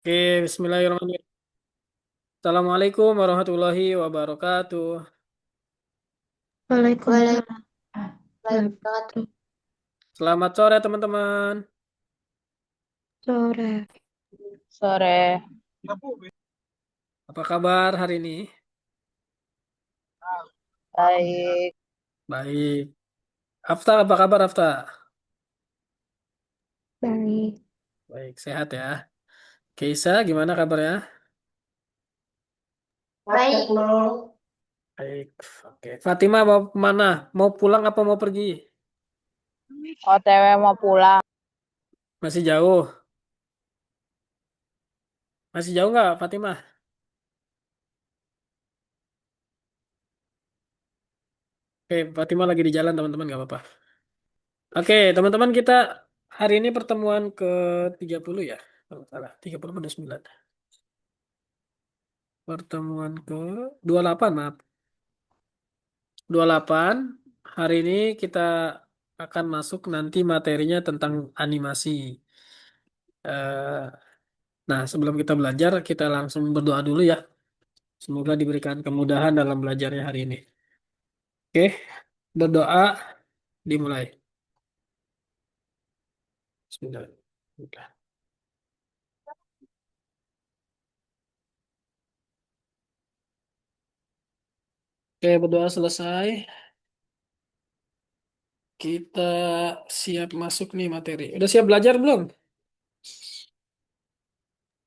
Oke, bismillahirrahmanirrahim. Assalamualaikum warahmatullahi wabarakatuh. Waalaikumsalam warahmatullahi wabarakatuh. Selamat sore teman-teman. Sore. Sore. Apa kabar hari ini? Baik. Baik. Afta, apa kabar Afta? Baik. Baik, sehat ya. Keisa, gimana kabarnya? Baik. Baik. Oke. Fatima mau kemana? Mau pulang apa mau pergi? OTW mau pulang. Masih jauh? Masih jauh nggak Fatima? Oke, Fatima lagi di jalan teman-teman nggak apa-apa. Oke, teman-teman kita hari ini pertemuan ke 30 ya. Kalau nggak salah, 30 atau 9. Pertemuan ke 28, maaf. 28. Hari ini kita akan masuk nanti materinya tentang animasi. Eh, nah, sebelum kita belajar, kita langsung berdoa dulu ya. Semoga diberikan kemudahan dalam belajarnya hari ini. Oke, berdoa dimulai. Bismillah. Oke, berdoa selesai. Kita siap masuk nih materi. Udah siap belajar belum?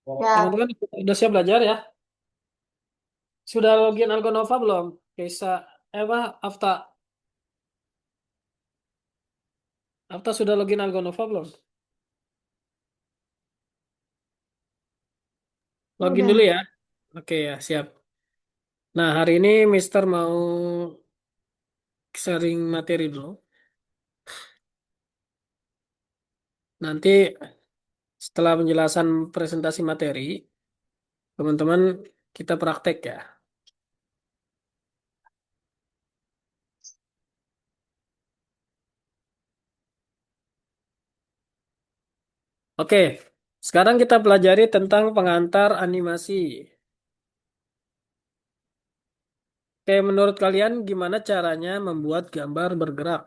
Ya, Teman-teman, udah siap belajar ya? Sudah login Algonova belum? Kaisa, apa, Afta? Afta sudah login Algonova belum? Login dulu udah. ya. Oke ya, siap. Nah, hari ini Mister mau sharing materi dulu. Nanti setelah penjelasan presentasi materi, teman-teman kita praktek ya. Oke, sekarang kita pelajari tentang pengantar animasi. Oke, menurut kalian gimana caranya membuat gambar bergerak?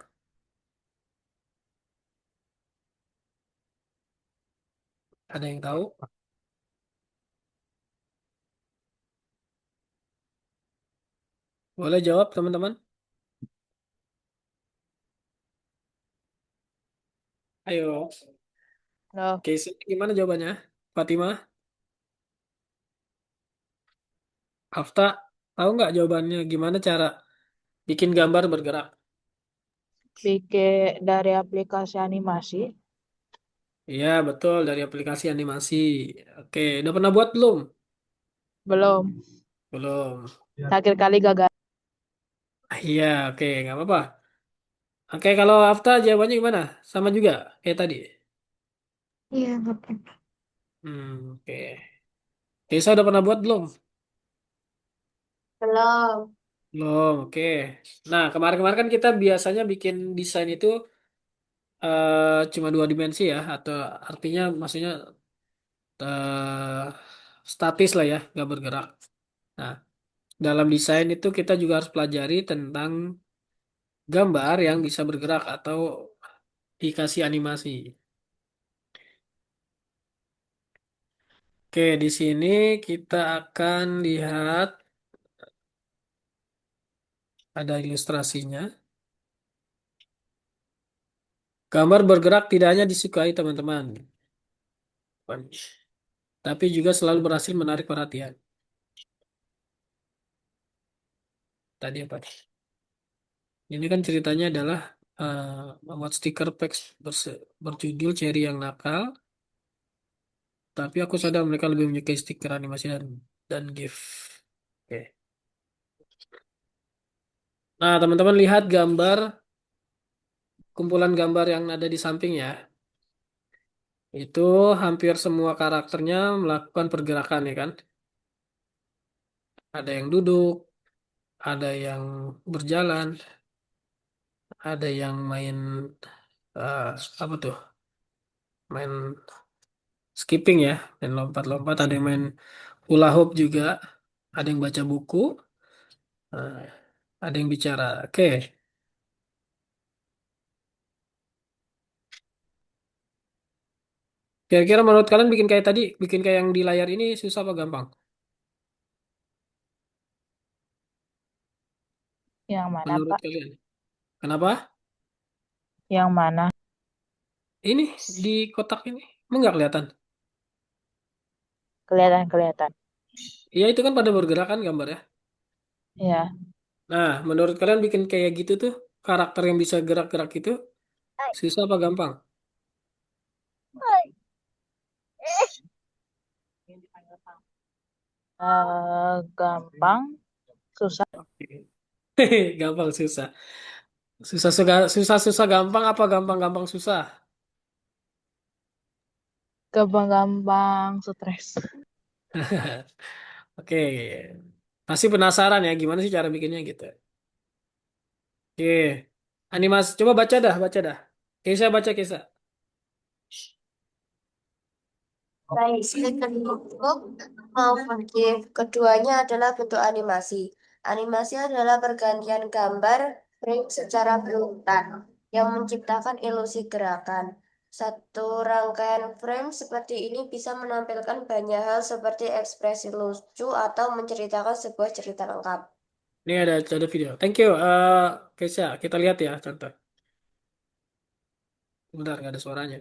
Ada yang tahu? Boleh jawab, teman-teman? Ayo. Loh, Oke, gimana jawabannya? Fatimah, Hafta, tahu nggak jawabannya gimana cara bikin gambar bergerak? bikin dari aplikasi animasi. Iya, betul, dari aplikasi animasi. Oke, udah pernah buat belum? Belum. Belum. Terakhir kali gagal. Ah, iya, oke, nggak apa-apa. Oke, kalau Hafta jawabannya gimana? Sama juga kayak tadi. Iya, nggak pernah. Oke. Desa udah pernah buat belum? Belum. Belum, oke. Nah, kemarin-kemarin kan kita biasanya bikin desain itu cuma 2 dimensi ya, atau artinya maksudnya eh, statis lah ya, nggak bergerak. Nah, dalam desain itu kita juga harus pelajari tentang gambar yang bisa bergerak atau dikasih animasi. Oke, di sini kita akan lihat ada ilustrasinya. Gambar bergerak tidak hanya disukai teman-teman, tapi juga selalu berhasil menarik perhatian. Tadi apa? Ini kan ceritanya adalah membuat stiker packs berjudul Cherry yang nakal, tapi aku sadar mereka lebih menyukai stiker animasi dan GIF. Oke. Nah, teman-teman lihat gambar, kumpulan gambar yang ada di samping ya. Itu hampir semua karakternya melakukan pergerakan ya kan. Ada yang duduk, ada yang berjalan, ada yang main apa tuh? Main skipping ya, dan lompat-lompat. Ada yang main hula hoop juga, ada yang baca buku, nah, ada yang bicara. Oke, kira-kira menurut kalian bikin kayak tadi, bikin kayak yang di layar ini susah apa gampang? Yang mana, Menurut Pak? kalian? Kenapa? Yang mana? Ini di kotak ini, emang nggak kelihatan? Kelihatan-kelihatan. Iya itu kan pada bergerak kan gambarnya. Ya. Nah, menurut kalian bikin kayak gitu tuh, karakter yang bisa gerak-gerak itu, susah apa gampang? Gampang, susah. Oke. Gampang susah. Susah gampang apa gampang susah? Gampang-gampang stres. Oke. Pasti penasaran ya gimana sih cara bikinnya gitu. Oke. Animasi coba baca dah. Kisah baca kisah. Baik, second book maupun GIF. Keduanya adalah bentuk animasi. Animasi adalah pergantian gambar frame secara berurutan yang menciptakan ilusi gerakan. Satu rangkaian frame seperti ini bisa menampilkan banyak hal seperti ekspresi lucu atau menceritakan sebuah cerita lengkap. Ini ada video. Thank you. Kisah kita lihat ya contoh. Bentar nggak ada suaranya.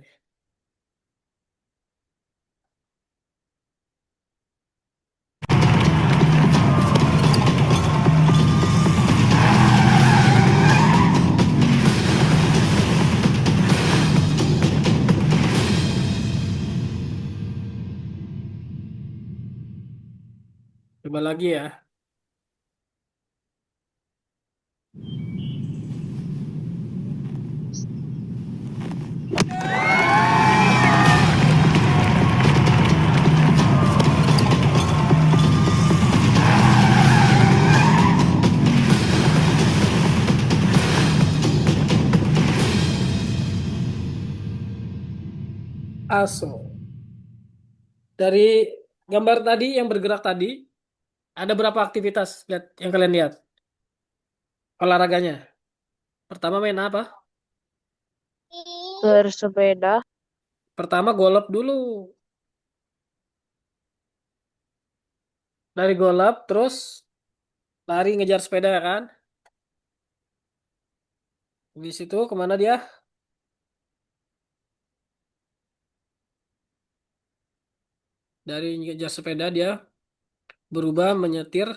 Coba lagi ya. Aso. Dari gambar tadi yang bergerak tadi, ada berapa aktivitas lihat yang kalian lihat? Olahraganya. Pertama main apa? Bersepeda, Pertama golf dulu. Dari golf terus lari ngejar sepeda kan? Di situ kemana dia? Dari ngejar sepeda dia berubah menyetir,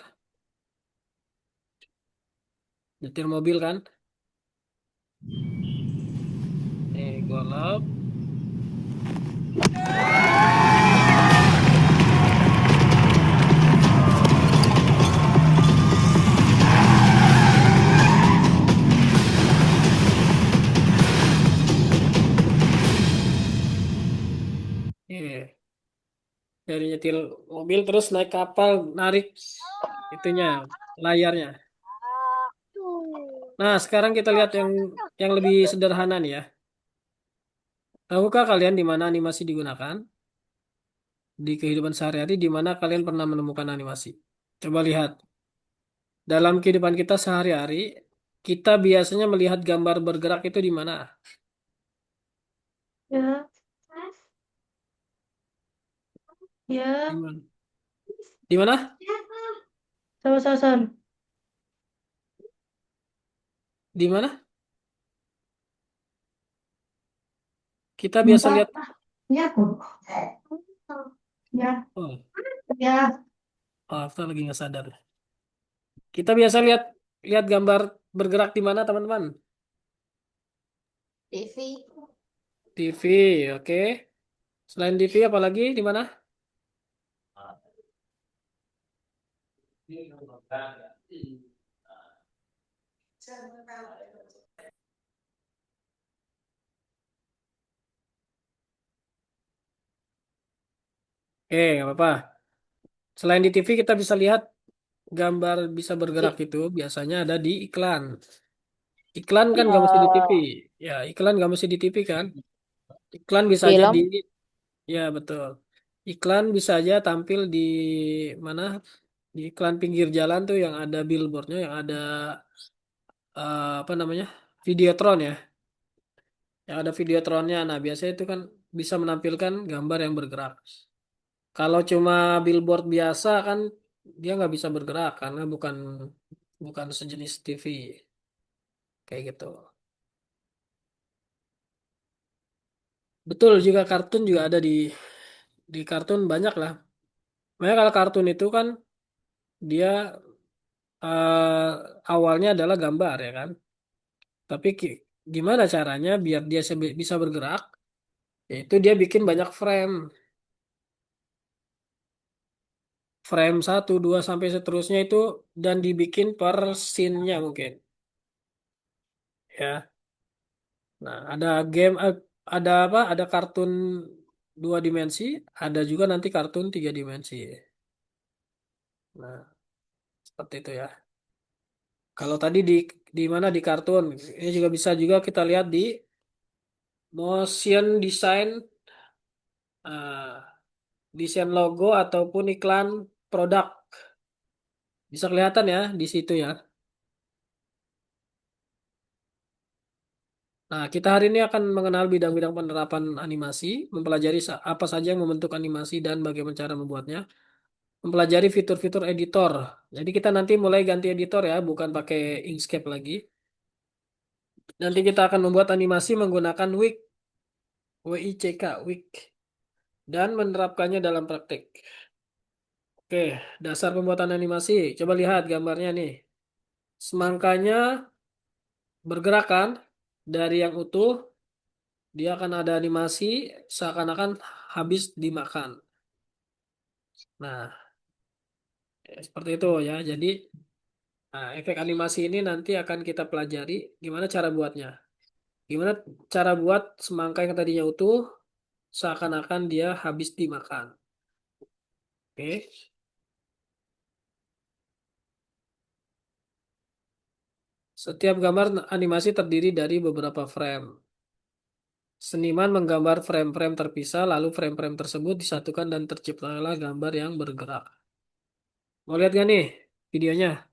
nyetir mobil kan? Golf. Iya. Dari nyetir mobil terus naik kapal narik itunya layarnya. Nah, sekarang kita lihat yang lebih sederhana nih ya. Tahukah kalian di mana animasi digunakan? Di kehidupan sehari-hari di mana kalian pernah menemukan animasi? Coba lihat. Dalam kehidupan kita sehari-hari, kita biasanya melihat gambar bergerak itu di mana? Ya, Di ya, mana? Di mana? sama-sama. Di mana? Kita biasa lihat. Ya, ya, Oh, ya. oh, aku lagi nggak sadar. Kita biasa lihat lihat gambar bergerak di mana, teman-teman? TV. TV, oke. Selain TV, apalagi di mana? Oke, nggak apa-apa. Selain di TV, kita bisa lihat gambar bisa bergerak itu biasanya ada di iklan. Iklan kan nggak mesti di TV. eh, Ya, iklan nggak mesti di TV kan. Iklan bisa aja di film, Ya, betul. Iklan bisa aja tampil di mana? Di iklan pinggir jalan tuh yang ada billboardnya, yang ada apa namanya? Videotron ya. Yang ada videotronnya. Nah, biasanya itu kan bisa menampilkan gambar yang bergerak. Kalau cuma billboard biasa kan dia nggak bisa bergerak karena bukan bukan sejenis TV kayak gitu. Betul juga kartun juga ada di kartun banyak lah. Makanya kalau kartun itu kan dia awalnya adalah gambar ya kan. Tapi gimana caranya biar dia bisa bergerak? Yaitu dia bikin banyak frame, frame satu, dua sampai seterusnya itu dan dibikin per scene-nya mungkin. Ya. Nah, ada game, ada apa? Ada kartun dua dimensi, ada juga nanti kartun tiga dimensi. Nah, seperti itu ya. Kalau tadi di mana di kartun, ini juga bisa juga kita lihat di motion design, eh, desain logo ataupun iklan produk. Bisa kelihatan ya di situ ya. Nah, kita hari ini akan mengenal bidang-bidang penerapan animasi, mempelajari apa saja yang membentuk animasi dan bagaimana cara membuatnya, mempelajari fitur-fitur editor. Jadi kita nanti mulai ganti editor ya, bukan pakai Inkscape lagi. Nanti kita akan membuat animasi menggunakan Wix, WICK, Wix, dan menerapkannya dalam praktik. Oke, dasar pembuatan animasi. Coba lihat gambarnya nih. Semangkanya bergerakan dari yang utuh, dia akan ada animasi seakan-akan habis dimakan. Nah, seperti itu ya. Jadi, efek animasi ini nanti akan kita pelajari gimana cara buatnya. Gimana cara buat semangka yang tadinya utuh seakan-akan dia habis dimakan. Oke. Setiap gambar animasi terdiri dari beberapa frame. Seniman menggambar frame-frame terpisah, lalu frame-frame tersebut disatukan dan terciptalah gambar yang bergerak. Mau lihat gak nih videonya?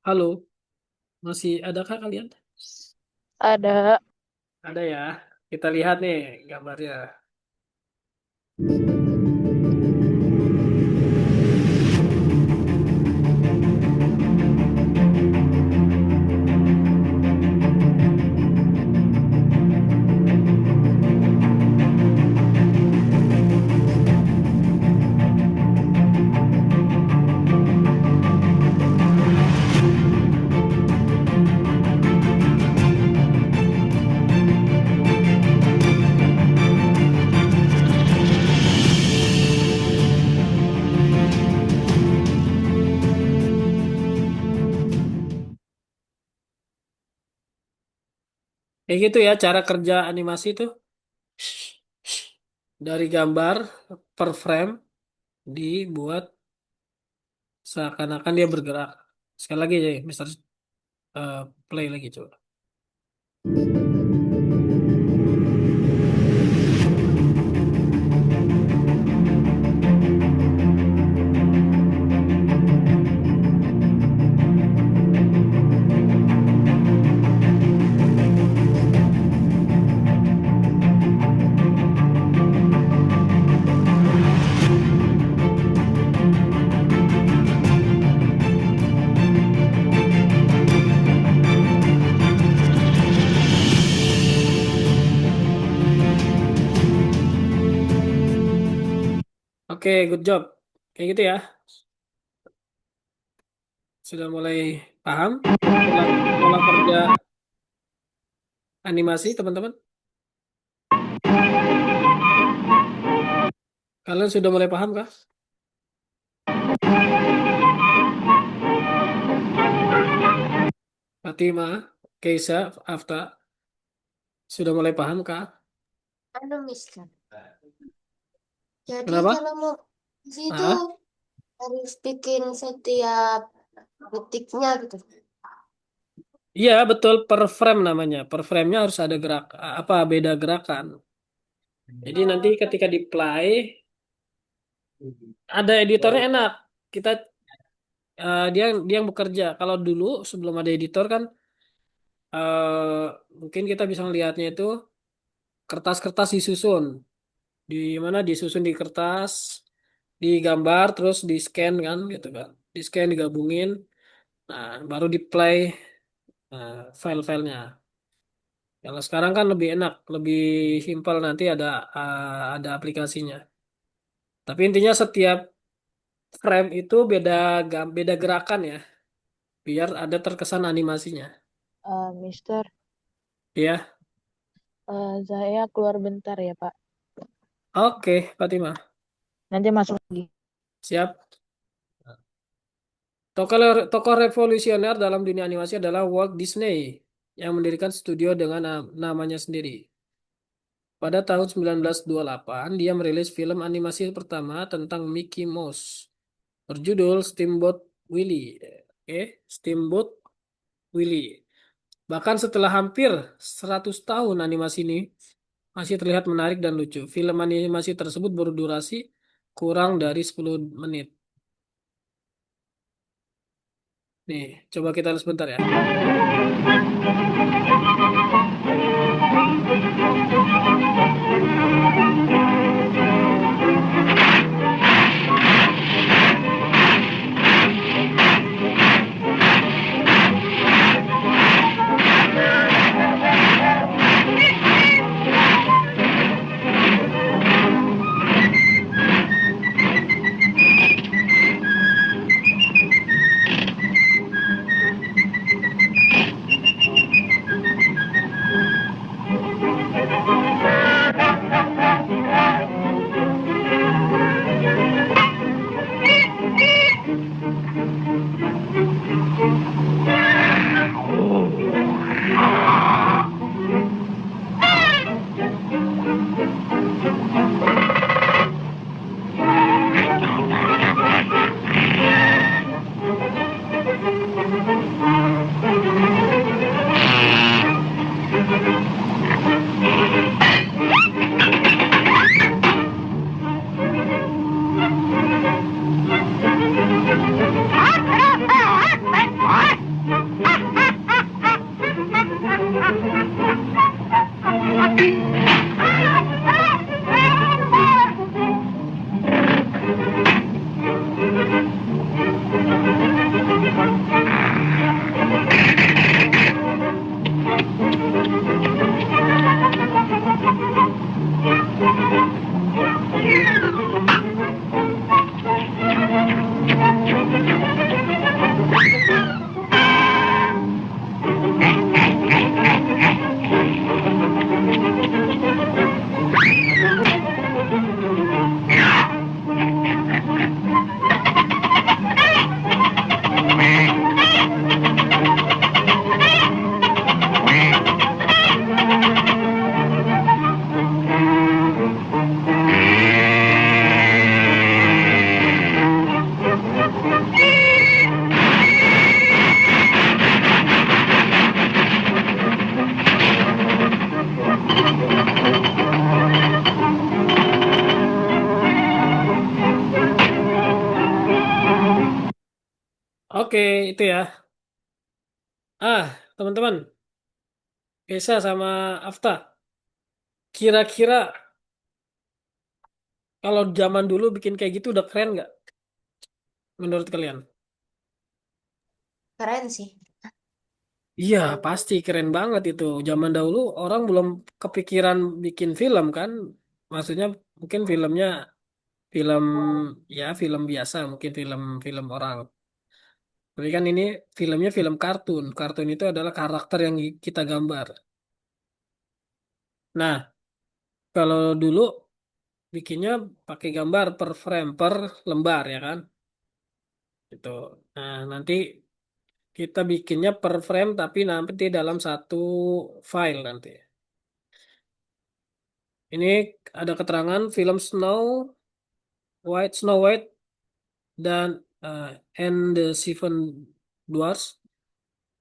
Halo, masih adakah kalian? Ada. Ada ya. Kita lihat nih gambarnya. Kayak gitu ya cara kerja animasi itu. Dari gambar per frame dibuat seakan-akan dia bergerak. Sekali lagi ya, Mister, eh, play lagi coba. Oke, good job. Kayak gitu ya. Sudah mulai paham pola pola kerja animasi, teman-teman? Kalian sudah mulai paham kah? Fatima, Keisa, Afta, sudah mulai paham kah? Anu, Mister. Jadi Kenapa? kalau mau di situ Ah, harus bikin setiap detiknya gitu. Iya betul per frame namanya. Per frame-nya harus ada gerak apa beda gerakan. Jadi nanti Oh, ketika di play ada editornya enak. Kita dia dia yang bekerja. Kalau dulu sebelum ada editor kan mungkin kita bisa melihatnya itu kertas-kertas disusun. Di mana disusun di kertas, digambar terus di scan kan gitu kan. Di scan digabungin. Nah, baru di play file-filenya. Kalau sekarang kan lebih enak, lebih simpel nanti ada aplikasinya. Tapi intinya setiap frame itu beda gerakan ya, biar ada terkesan animasinya. Mister, Ya, saya keluar bentar ya, Pak. oke, Fatimah. Nanti masuk lagi. Siap. Tokoh revolusioner dalam dunia animasi adalah Walt Disney yang mendirikan studio dengan namanya sendiri. Pada tahun 1928, dia merilis film animasi pertama tentang Mickey Mouse berjudul Steamboat Willie. Oke, Steamboat Willie. Bahkan setelah hampir 100 tahun animasi ini masih terlihat menarik dan lucu. Film animasi tersebut berdurasi kurang dari 10 menit. Nih, coba kita lihat sebentar ya. Oke, itu ya. Teman-teman, Esa sama Afta, kira-kira kalau zaman dulu bikin kayak gitu udah keren nggak menurut kalian? keren sih. Iya, pasti keren banget itu. Zaman dahulu orang belum kepikiran bikin film kan. Maksudnya mungkin filmnya film ya film biasa, mungkin film orang. Tapi kan ini filmnya film kartun. Kartun itu adalah karakter yang kita gambar. Nah, kalau dulu bikinnya pakai gambar per frame, per lembar ya kan? Gitu. Nah, nanti kita bikinnya per frame tapi nanti dalam satu file nanti. Ini ada keterangan film Snow White dan and the Seven Dwarfs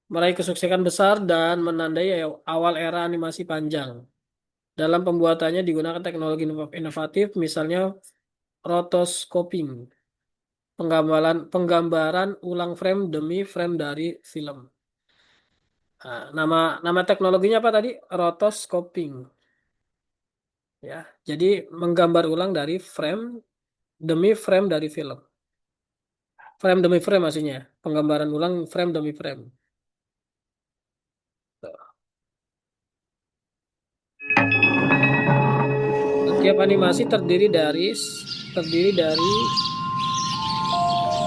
meraih kesuksesan besar dan menandai awal era animasi panjang. Dalam pembuatannya digunakan teknologi inovatif, misalnya rotoscoping, penggambaran ulang frame demi frame dari film. Nah, nama teknologinya apa tadi? Rotoscoping, ya. Jadi menggambar ulang dari frame demi frame dari film. Frame demi frame maksudnya. Penggambaran ulang frame demi frame. Setiap animasi terdiri dari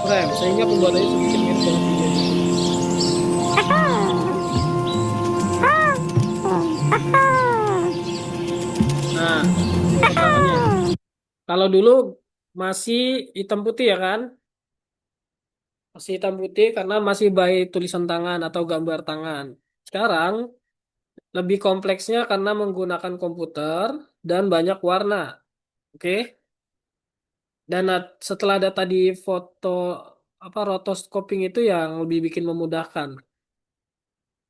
frame, sehingga pembuatannya sedikit mirip dengan video animasi. Nah, ini keterangannya. Kalau dulu masih hitam putih ya kan? Masih hitam putih karena masih by tulisan tangan atau gambar tangan. Sekarang lebih kompleksnya karena menggunakan komputer dan banyak warna. Oke? Dan setelah ada tadi foto apa rotoscoping itu yang lebih bikin memudahkan.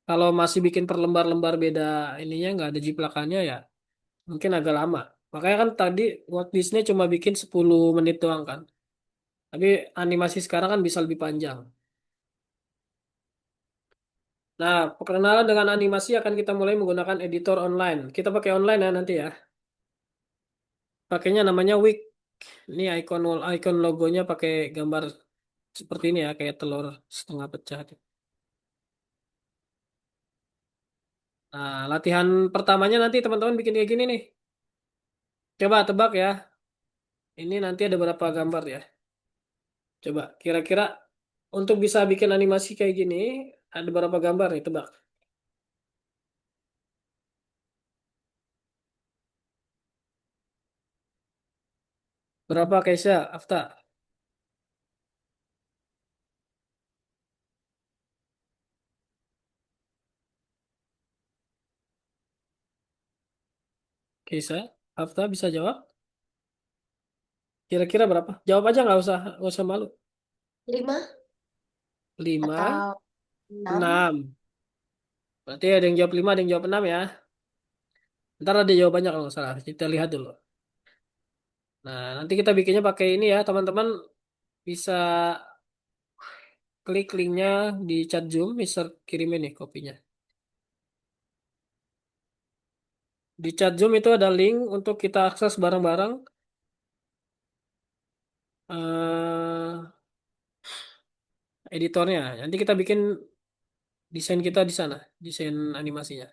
Kalau masih bikin per lembar-lembar beda ininya nggak ada jiplakannya ya mungkin agak lama. Makanya kan tadi Walt Disney cuma bikin 10 menit doang kan. Tapi animasi sekarang kan bisa lebih panjang. Nah, perkenalan dengan animasi akan kita mulai menggunakan editor online. Kita pakai online ya nanti ya. Pakainya namanya Wix. Ini icon logonya pakai gambar seperti ini ya, kayak telur setengah pecah. Nah, latihan pertamanya nanti teman-teman bikin kayak gini nih. Coba tebak ya. Ini nanti ada berapa gambar ya? Coba kira-kira untuk bisa bikin animasi kayak gini ada berapa gambar nih tebak? Berapa Keisha? Afta? Keisha? Afta bisa jawab? Kira-kira berapa? Jawab aja nggak usah malu. 5 Lima, atau 6? 6. Berarti ada yang jawab 5, ada yang jawab 6 ya. Ntar ada jawabannya kalau nggak salah. Kita lihat dulu. Nah, nanti kita bikinnya pakai ini ya, teman-teman bisa klik linknya di chat Zoom, bisa kirimin nih kopinya. Di chat Zoom itu ada link untuk kita akses bareng-bareng editornya. Nanti kita bikin desain kita di sana, desain animasinya.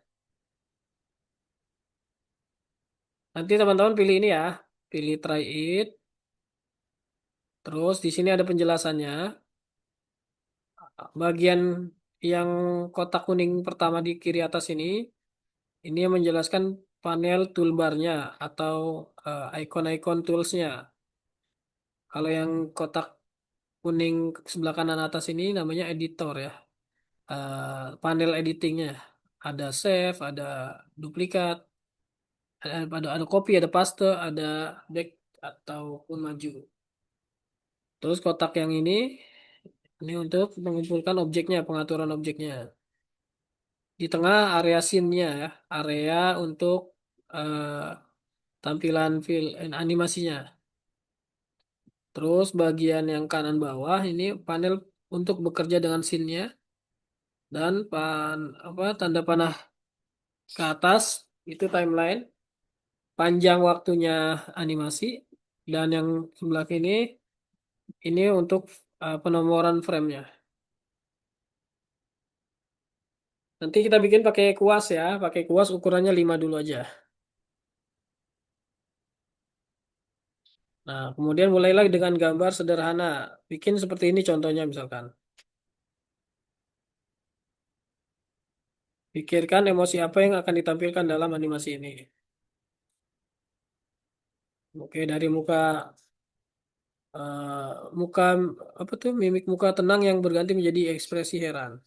Nanti teman-teman pilih ini ya, pilih try it. Terus di sini ada penjelasannya. Bagian yang kotak kuning pertama di kiri atas ini yang menjelaskan panel toolbarnya atau icon-icon toolsnya. Kalau yang kotak kuning sebelah kanan atas ini namanya editor ya. Panel editingnya ada save, ada duplikat, ada copy, ada paste, ada back ataupun maju. Terus kotak yang ini untuk mengumpulkan objeknya, pengaturan objeknya. Di tengah area scene-nya ya, area untuk eh, tampilan animasinya. Terus bagian yang kanan bawah ini panel untuk bekerja dengan scene-nya dan apa tanda panah ke atas itu timeline, panjang waktunya animasi dan yang sebelah kiri ini untuk penomoran frame-nya. Nanti kita bikin pakai kuas ya, pakai kuas ukurannya 5 dulu aja. Nah, kemudian mulailah dengan gambar sederhana. Bikin seperti ini contohnya misalkan. Pikirkan emosi apa yang akan ditampilkan dalam animasi ini. Oke, dari muka apa tuh mimik muka tenang yang berganti menjadi ekspresi heran.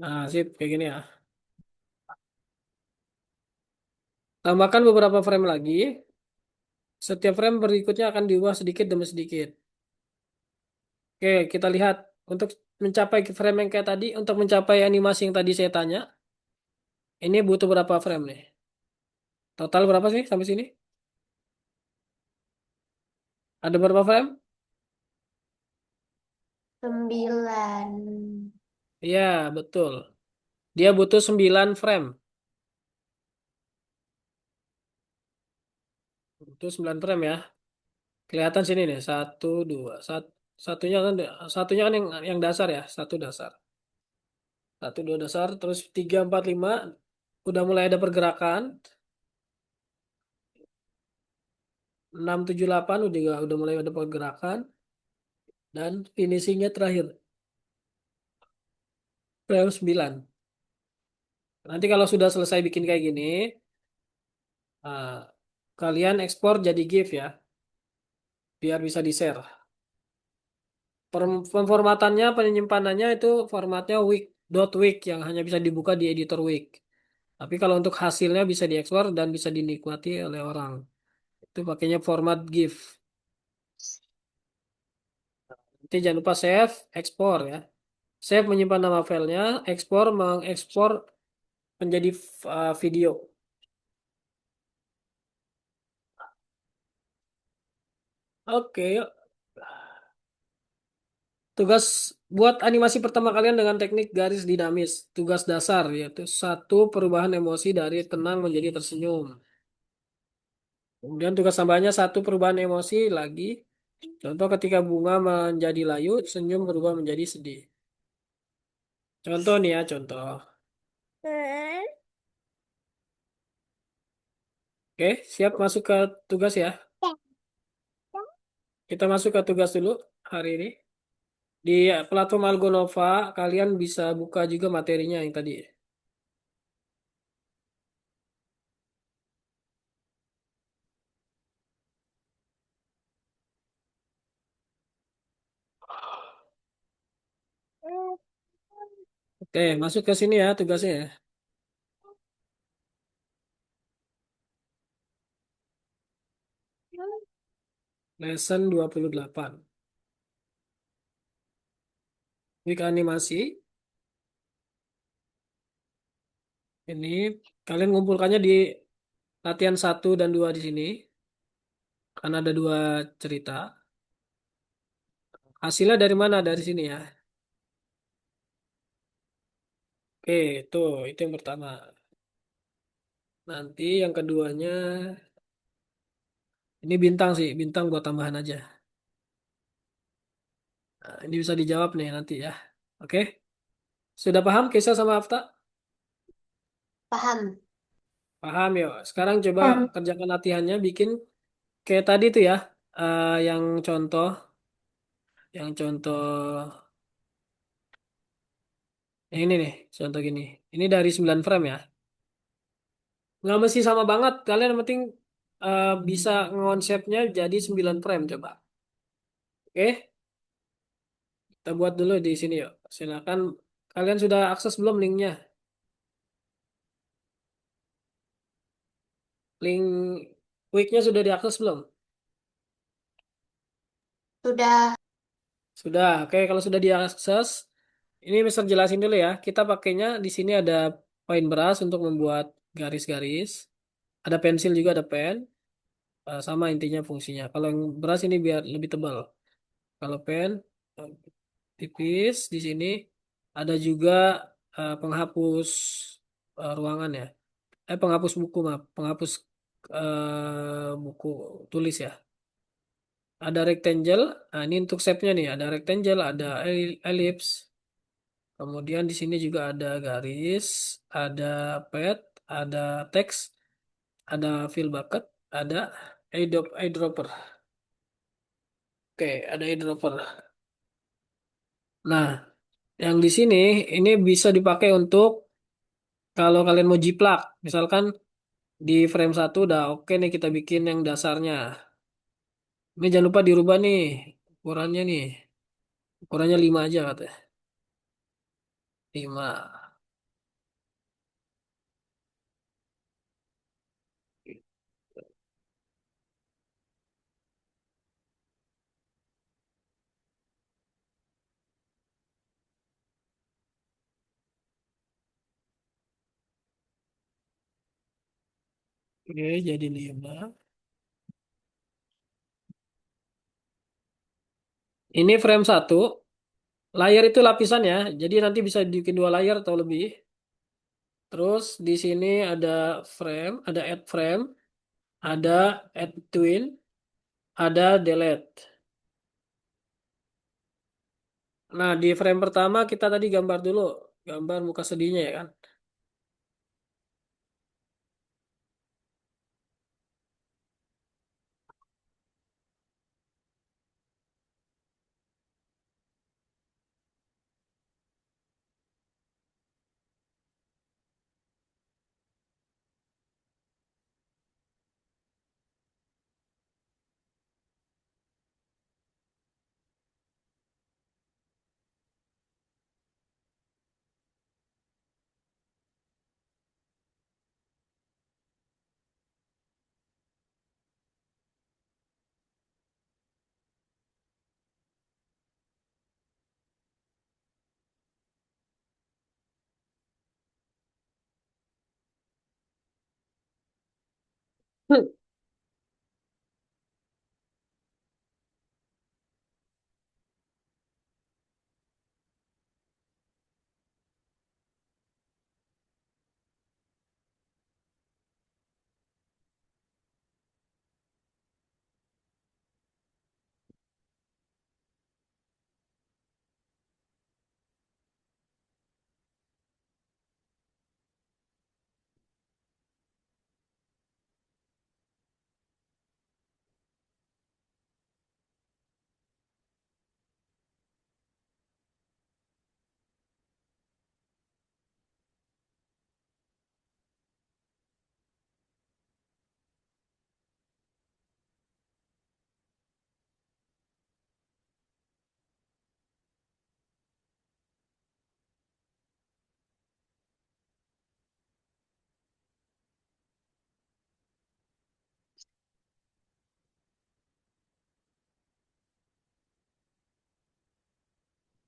Nah, sip kayak gini ya. Tambahkan beberapa frame lagi. Setiap frame berikutnya akan diubah sedikit demi sedikit. Oke, kita lihat untuk mencapai frame yang kayak tadi, untuk mencapai animasi yang tadi saya tanya, ini butuh berapa frame nih? Total berapa sih sampai sini? Ada berapa frame? 9. Iya, betul. Dia butuh 9 frame. Butuh 9 frame ya. Kelihatan sini nih, satu, dua, satunya kan yang dasar ya, satu dasar. Satu, dua dasar, terus tiga, empat, lima, udah mulai ada pergerakan. Enam, tujuh, delapan, udah mulai ada pergerakan. Dan finishingnya terakhir, frame 9. Nanti kalau sudah selesai bikin kayak gini, ah, kalian ekspor jadi GIF ya, biar bisa di-share. Pemformatannya, penyimpanannya itu formatnya .wik yang hanya bisa dibuka di editor Wik. Tapi kalau untuk hasilnya bisa diekspor dan bisa dinikmati oleh orang. Itu pakainya format GIF. Nanti jangan lupa save, ekspor ya. Save menyimpan nama filenya, ekspor mengekspor menjadi video. Oke, yuk. Tugas buat animasi pertama kalian dengan teknik garis dinamis. Tugas dasar yaitu satu perubahan emosi dari tenang menjadi tersenyum. Kemudian tugas tambahnya satu perubahan emosi lagi. Contoh ketika bunga menjadi layu, senyum berubah menjadi sedih. Contoh nih ya, contoh. Oke, siap masuk ke tugas ya. Kita masuk ke tugas dulu hari ini. Di platform Algonova, kalian bisa buka juga materinya yang tadi. Oke, masuk ke sini ya tugasnya ya. Lesson 28. Week animasi. Ini kalian ngumpulkannya di latihan satu dan 2 di sini. Karena ada dua cerita. Hasilnya dari mana? Dari sini ya. Oke, itu yang pertama. Nanti yang keduanya, ini bintang sih, bintang buat tambahan aja. Nah, ini bisa dijawab nih nanti ya. Oke, sudah paham Kisah sama Afta? Paham? Paham ya. Sekarang coba kerjakan latihannya, bikin kayak tadi tuh ya. Yang contoh, yang contoh yang ini nih, contoh gini. Ini dari 9 frame ya. Nggak mesti sama banget. Kalian yang penting bisa ngonsepnya jadi 9 frame coba. Oke, kita buat dulu di sini yuk. Silakan. Kalian sudah akses belum linknya? Link Quicknya sudah diakses belum? Sudah. Sudah. Oke, kalau sudah diakses, ini Mister jelasin dulu ya. Kita pakainya di sini ada paintbrush untuk membuat garis-garis. Ada pensil juga, ada pen. Sama intinya fungsinya. Kalau yang brush ini biar lebih tebal. Kalau pen eh, tipis di sini. Ada juga penghapus ruangan ya. Penghapus buku, maaf. Penghapus buku tulis ya. Ada rectangle. Nah, ini untuk shape-nya nih. Ada rectangle, ada ellipse. Kemudian di sini juga ada garis, ada pad, ada teks, ada fill bucket, ada eyedropper. Oke, ada eyedropper. Nah, yang di sini ini bisa dipakai untuk kalau kalian mau jiplak. Misalkan di frame satu udah oke nih kita bikin yang dasarnya. Ini jangan lupa dirubah nih ukurannya nih. Ukurannya 5 aja katanya. 5. Oke, jadi 5. Ini frame satu. Layar itu lapisan ya. Jadi nanti bisa bikin 2 layar atau lebih. Terus di sini ada frame, ada add frame, ada add twin, ada delete. Nah, di frame pertama kita tadi gambar dulu. Gambar muka sedihnya ya kan.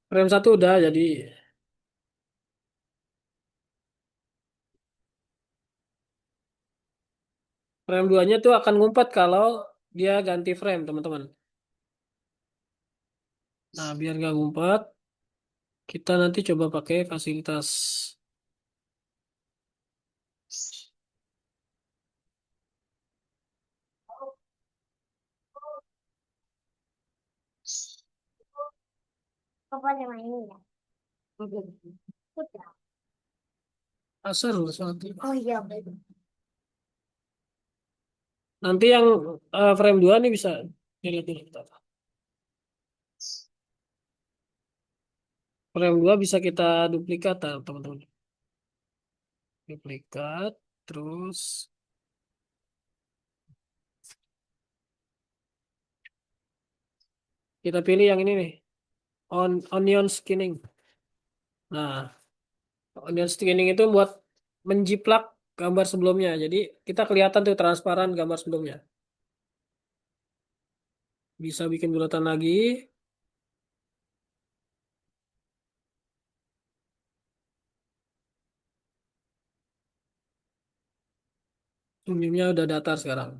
Frame satu udah jadi frame duanya tuh akan ngumpet kalau dia ganti frame, teman-teman. Nah, biar nggak ngumpet, kita nanti coba pakai fasilitas. Pokoknya main ya. Udah. Asal nanti. Oh iya, baik. Nanti yang frame 2 nih bisa dilihat dulu. Frame 2 bisa kita duplikat, teman-teman. Duplikat, terus kita pilih yang ini nih, onion skinning. Nah, onion skinning itu buat menjiplak gambar sebelumnya. Jadi kita kelihatan tuh transparan gambar sebelumnya. Bisa bikin bulatan lagi. Senyumnya udah datar sekarang.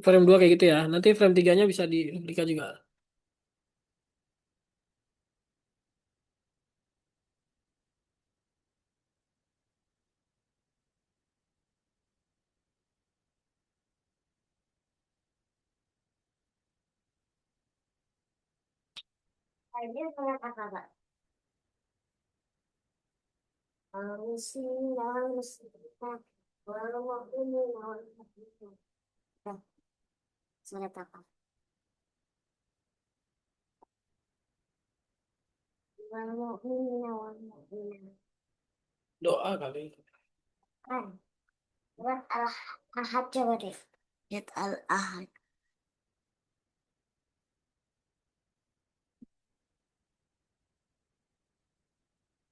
frame 2 kayak gitu ya. Nanti frame 3-nya bisa di duplika juga. Aja sangat apa? Harus walau ini surat apa? Walau ini Doa kali. kan surat al-ahad coba deh. Surat al-ahad.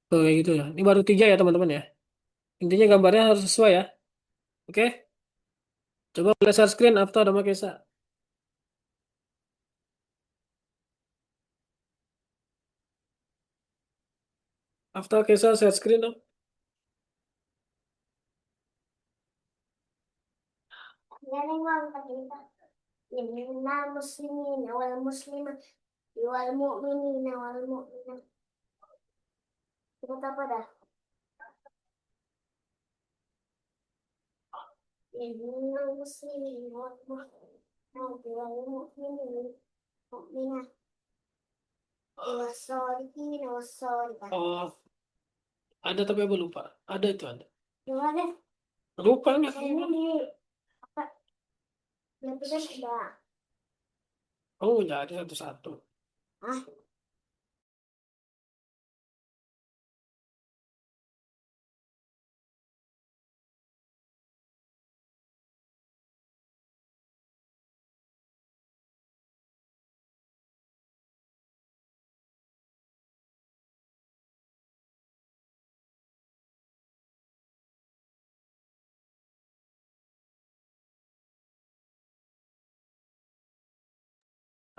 Tuh, kayak gitu ya. Ini baru 3 ya teman-teman ya. Intinya gambarnya harus sesuai ya. Oke? Coba boleh share screen Afta sama Kesa. Afta Kesa share screen dong. Ya memang kita ini muslimin wal muslimat wal mu'minin wal mu'minat. Kita apa dah? Ini muslimin wal mu'minat wal mu'minin mu'minat wassalihin wassalihat. Oh, ada tapi aku lupa. Ada itu ada. Gimana? Lupa nggak? Ini apa? Nanti kan ada. Oh, jadi satu-satu. Ah,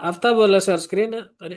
Afta boleh share screen ya tadi.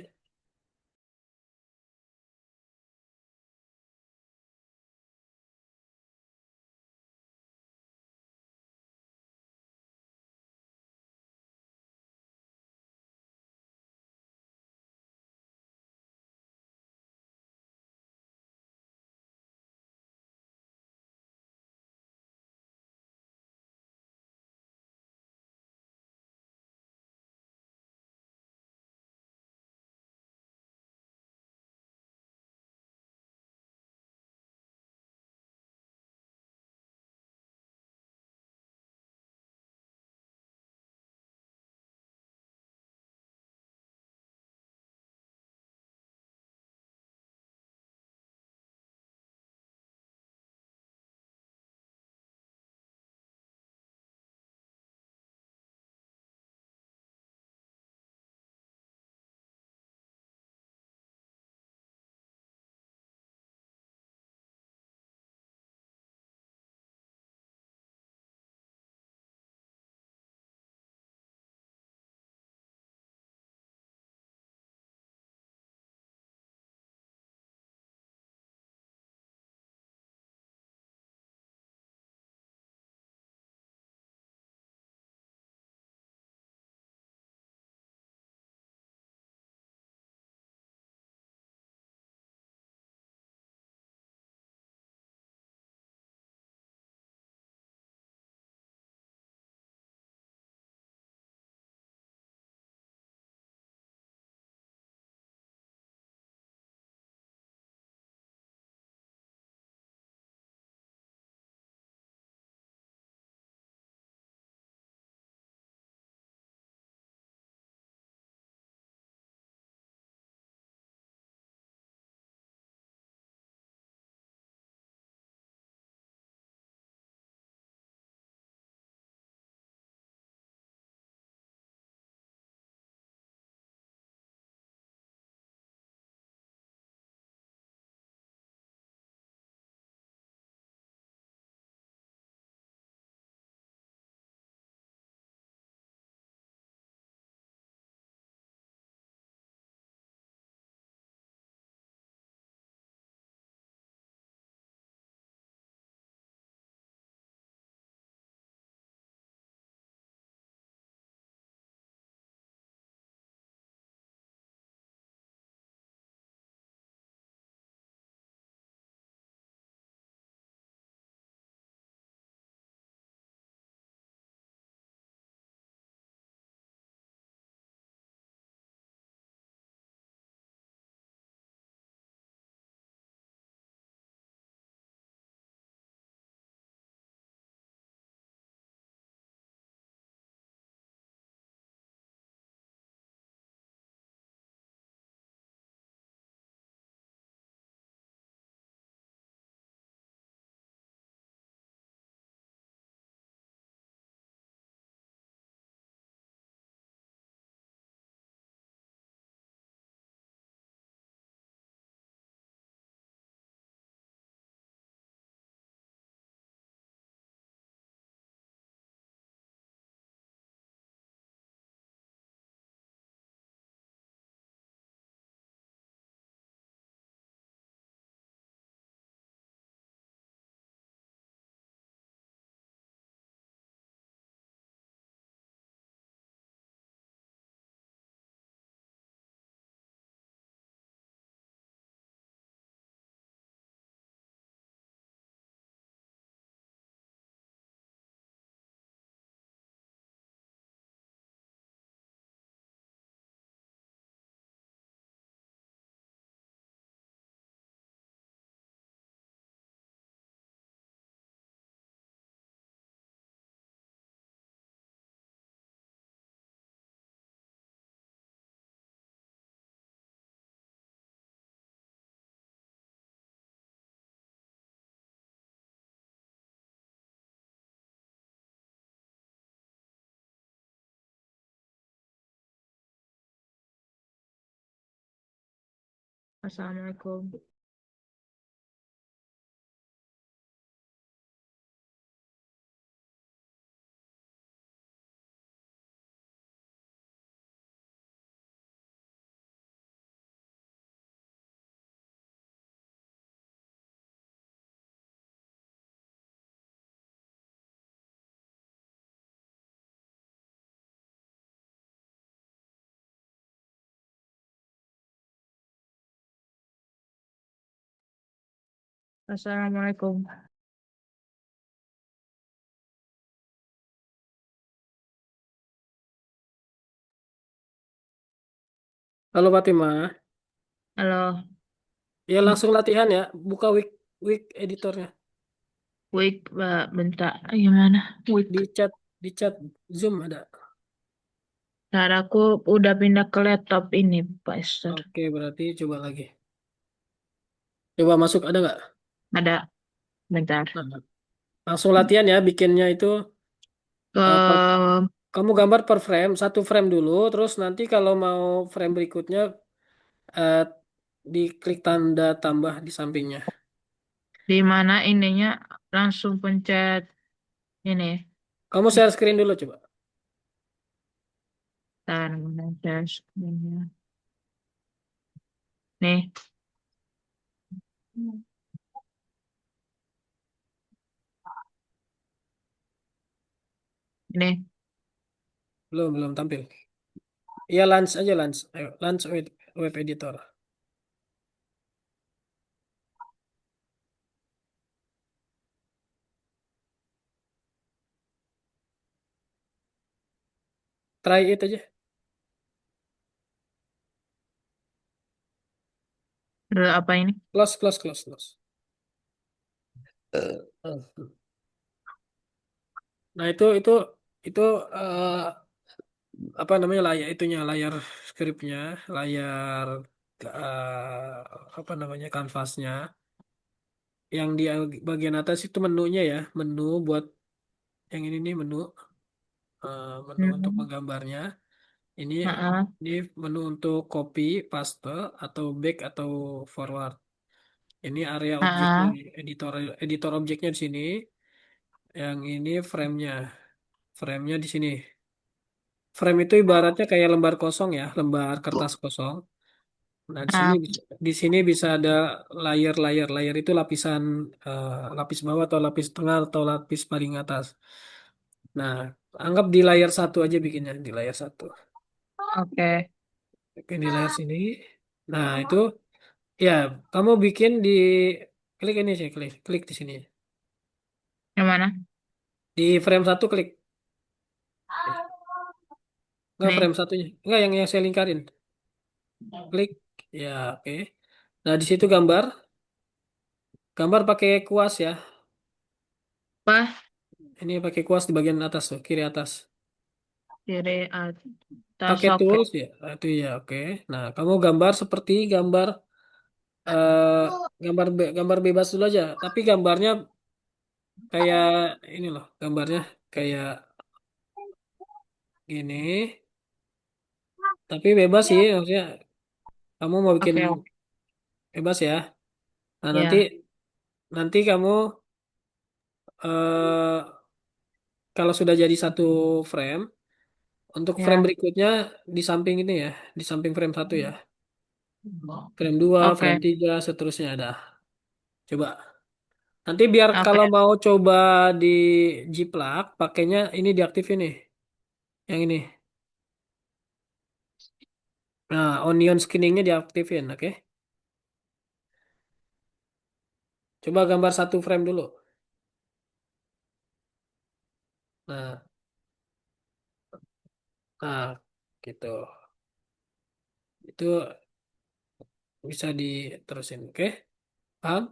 Assalamualaikum. Assalamualaikum. Halo Fatimah, Halo, ya langsung latihan ya. Buka week week editornya wait, bentar. Gimana? Wait. di chat Zoom ada. Ntar aku udah pindah ke laptop ini, Pak Esther. Oke, berarti coba lagi. Coba masuk ada nggak? Ada, bentar. Nah, langsung latihan ya bikinnya itu. Ke eh, per- Kamu gambar per frame, satu frame dulu, terus nanti kalau mau frame berikutnya eh, diklik tanda tambah di sampingnya. di mana ininya langsung pencet ini. Kamu share screen dulu coba. Ntar, mana share screen-nya. Nih, ini. Belum tampil. Iya launch aja launch. Ayo, launch web editor. Try it aja. Apa ini? Close. Nah, itu eh, apa namanya layar skripnya, layar apa namanya kanvasnya. Yang di bagian atas itu menunya ya, menu buat yang ini nih menu untuk Hmm. menggambarnya. Ini Heeh. ini menu untuk copy, paste atau back atau forward. Ini area objeknya, Heeh. editor editor objeknya di sini. Yang ini frame-nya di sini. Frame itu ibaratnya kayak lembar kosong ya, lembar kertas kosong. Nah, Ah, di sini bisa ada layer. Layer itu lapisan lapis bawah atau lapis tengah atau lapis paling atas. Nah, anggap di layar satu aja bikinnya di layar satu. oke. Bikin di layar sini. Nah, itu ya kamu bikin di klik ini sih, klik di sini. Yang mana? Di frame satu klik. Enggak Nih. frame satunya. Enggak yang saya lingkarin. Klik. Ya, oke. Nah, di situ gambar pakai kuas ya. Apa? Ini pakai kuas di bagian atas tuh, kiri atas. Kiri atas, Pakai oke. tools ya, nah, itu ya oke. Nah, kamu gambar seperti eh, gambar bebas dulu aja. Tapi gambarnya kayak ini loh, gambarnya kayak gini. Tapi bebas sih, maksudnya kamu mau bikin Oke, oke. bebas ya. Nah, nanti Ya, nanti kamu eh, kalau sudah jadi satu frame, untuk frame ya. berikutnya di samping ini ya, di samping frame satu ya. Frame 2, frame Oke, 3, seterusnya ada. Coba. Nanti biar oke, kalau mau coba di jiplak, pakainya ini diaktifin nih. Yang ini. Nah, onion skinningnya diaktifin, oke? Coba gambar satu frame dulu. Nah, nah, gitu. Itu bisa diterusin, oke? Paham?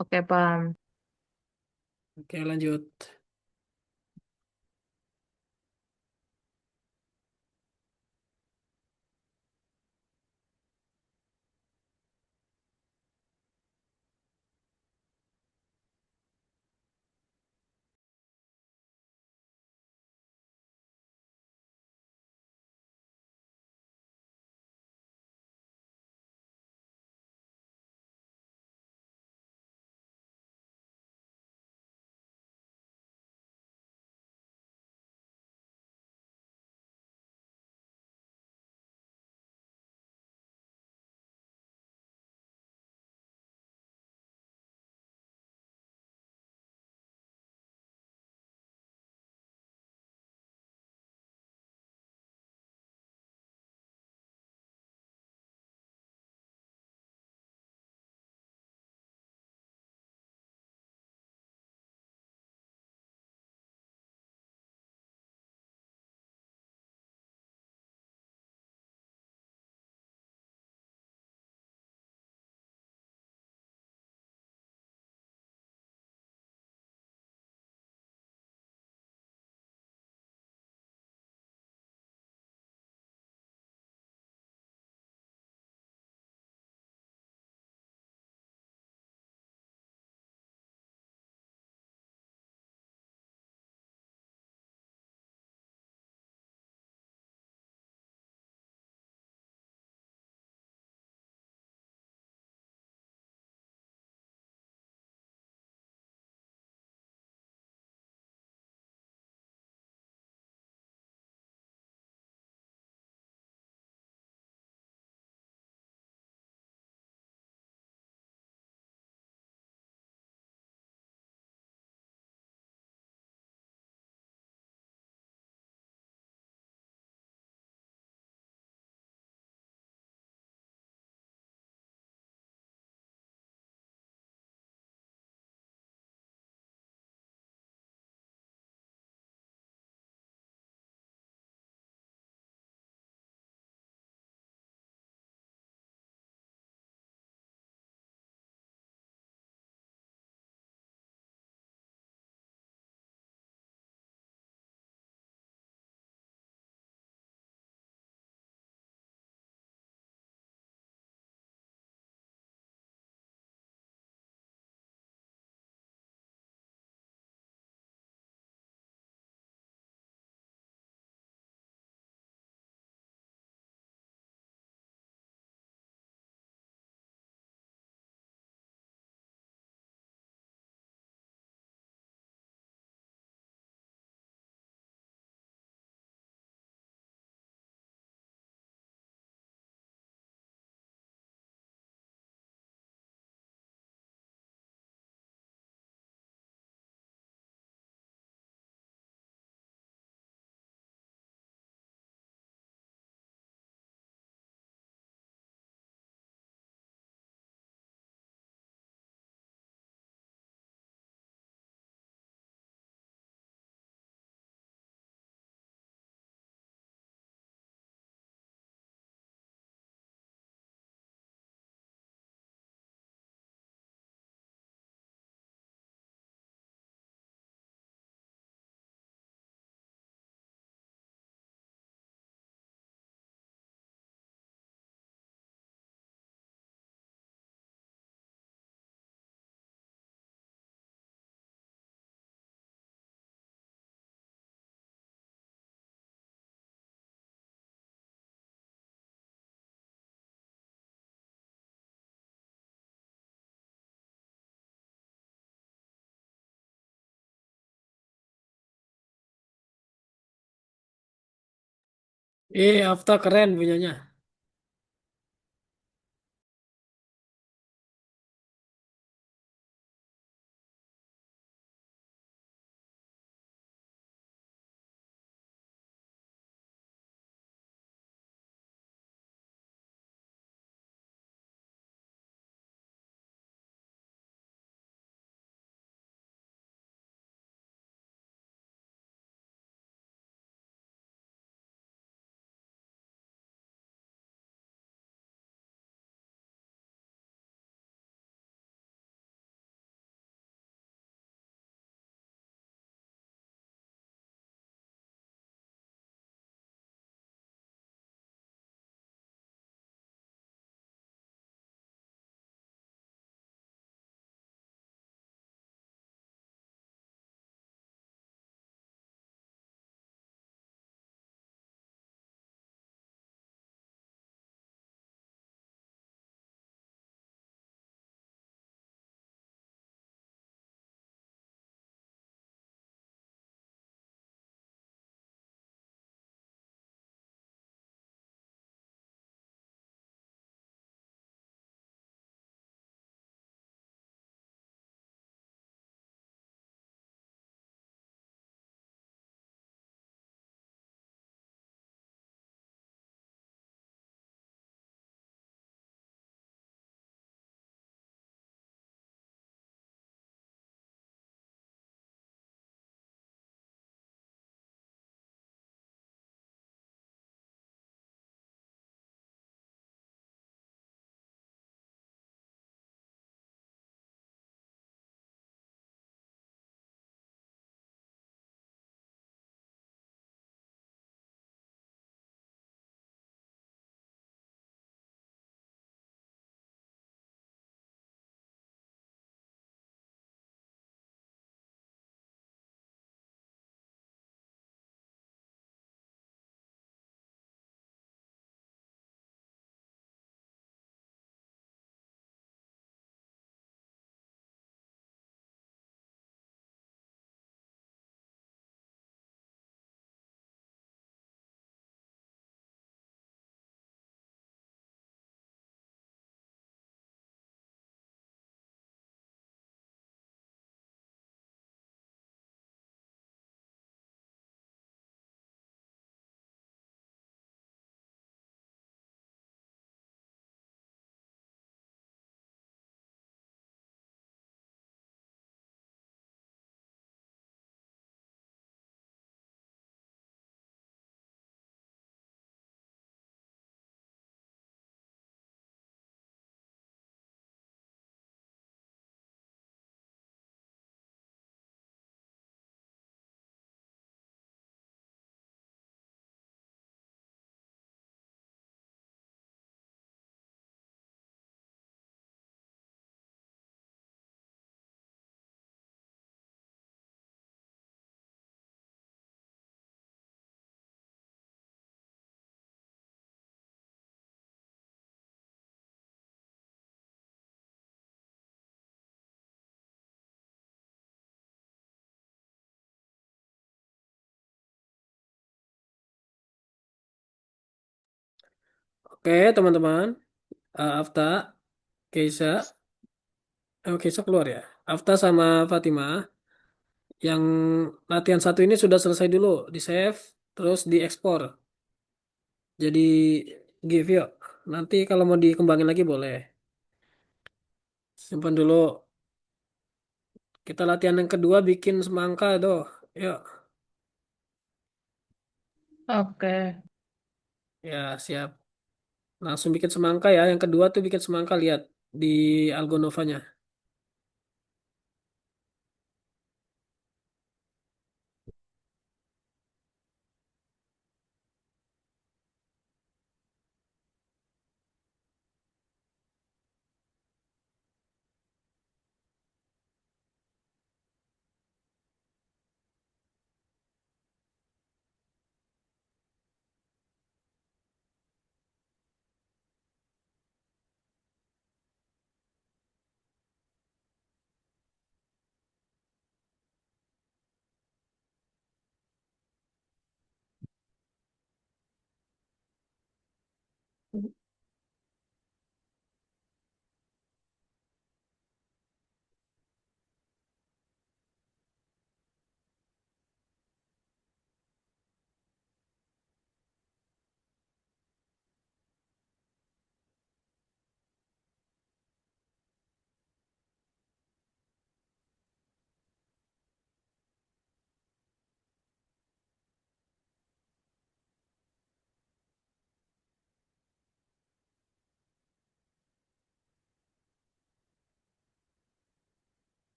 oke, paham. Oke, lanjut. Afta keren punyanya. Oke, teman-teman. Afta, Keisa, Keisa keluar ya. Afta sama Fatimah. Yang latihan satu ini sudah selesai dulu. Di save, terus diekspor. Jadi give yuk. Nanti kalau mau dikembangin lagi boleh. Simpan dulu. Kita latihan yang kedua bikin semangka tuh. Yuk. Oke. Ya, siap. Langsung bikin semangka ya. Yang kedua tuh bikin semangka, lihat di Algonovanya.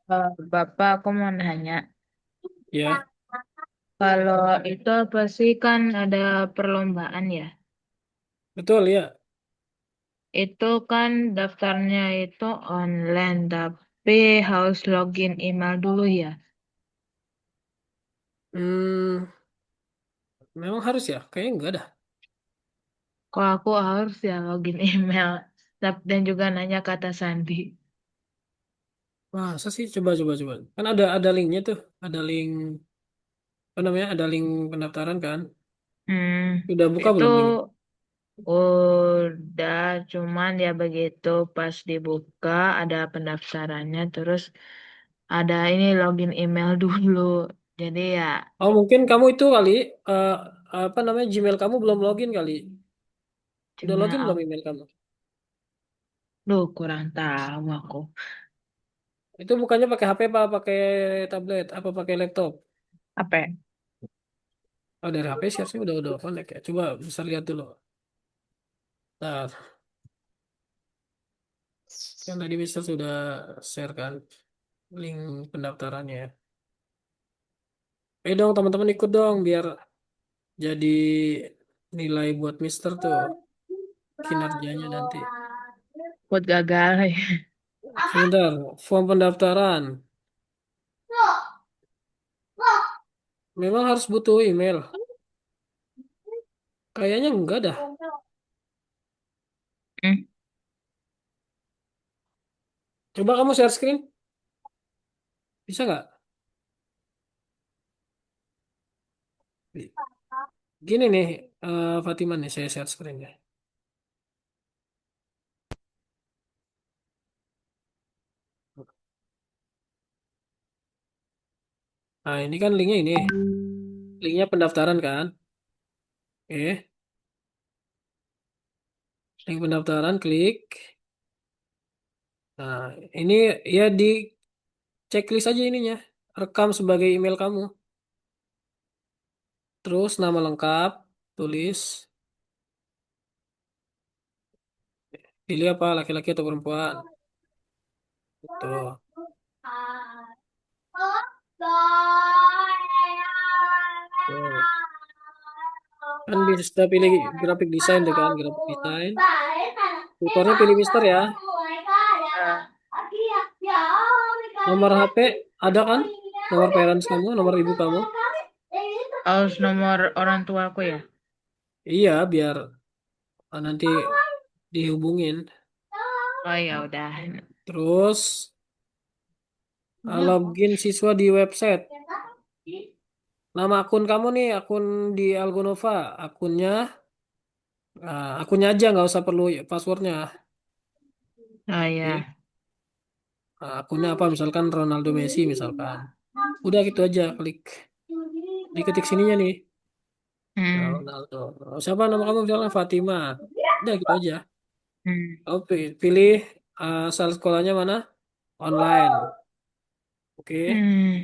Bapak, aku mau nanya, Ya, kalau itu apa sih kan ada perlombaan ya? betul ya. Itu kan daftarnya itu online, tapi harus login email dulu ya. Hmm, memang harus ya? Kayaknya enggak dah. Kalau aku harus ya login email, dan juga nanya kata sandi. Masa sih? Coba, coba, coba. Kan ada linknya tuh. Ada link, apa namanya? Ada link pendaftaran kan? Hmm, Udah buka itu belum link? udah cuman ya begitu pas dibuka ada pendaftarannya terus ada ini login email dulu. Jadi ya Oh, mungkin kamu itu kali, eh, apa namanya? Gmail kamu belum login kali. Udah Gmail login belum aku. email kamu? Duh, kurang tahu aku. Itu bukannya pakai HP apa pakai tablet? Apa pakai laptop? Apa ya? Oh, dari HP sih harusnya udah connect ya. Coba bisa lihat dulu. Nah, kan tadi bisa sudah share kan link pendaftarannya. Dong teman-teman ikut dong biar jadi nilai buat Mister tuh kinerjanya nanti. Buat gagal ya. Sebentar, form pendaftaran. Memang harus butuh email. Kayaknya enggak dah. Hmm. Coba kamu share screen. Bisa nggak? Gini nih, Fatima nih saya share screen ya. Nah ini kan linknya ini. Linknya pendaftaran kan. Oke. Link pendaftaran klik. Nah ini ya di checklist aja ininya. Rekam sebagai email kamu. Terus nama lengkap. Tulis. Pilih apa laki-laki atau perempuan. Tuh. Tuh. Kan bisa pilih grafik desain tuh kan. Grafik desain. Tutornya pilih Mister ya. Nomor HP ada kan? Nomor parents kamu, nomor ibu kamu. Harus nomor orang tua aku ya. Iya, biar nanti dihubungin. Oh ya udah. Terus login siswa di website. Nama akun kamu nih, akun di Algonova. Akunnya, akunnya aja nggak usah perlu passwordnya. Oh Oke. ya. Akunnya apa? Misalkan Ronaldo Messi misalkan. Udah gitu aja, klik. Diketik sininya nih. Nah, Hmm. Ronaldo. Siapa nama kamu misalnya Fatima. Udah gitu aja. Hmm. Oh, pilih asal sekolahnya mana? Online. Oke. Hmm.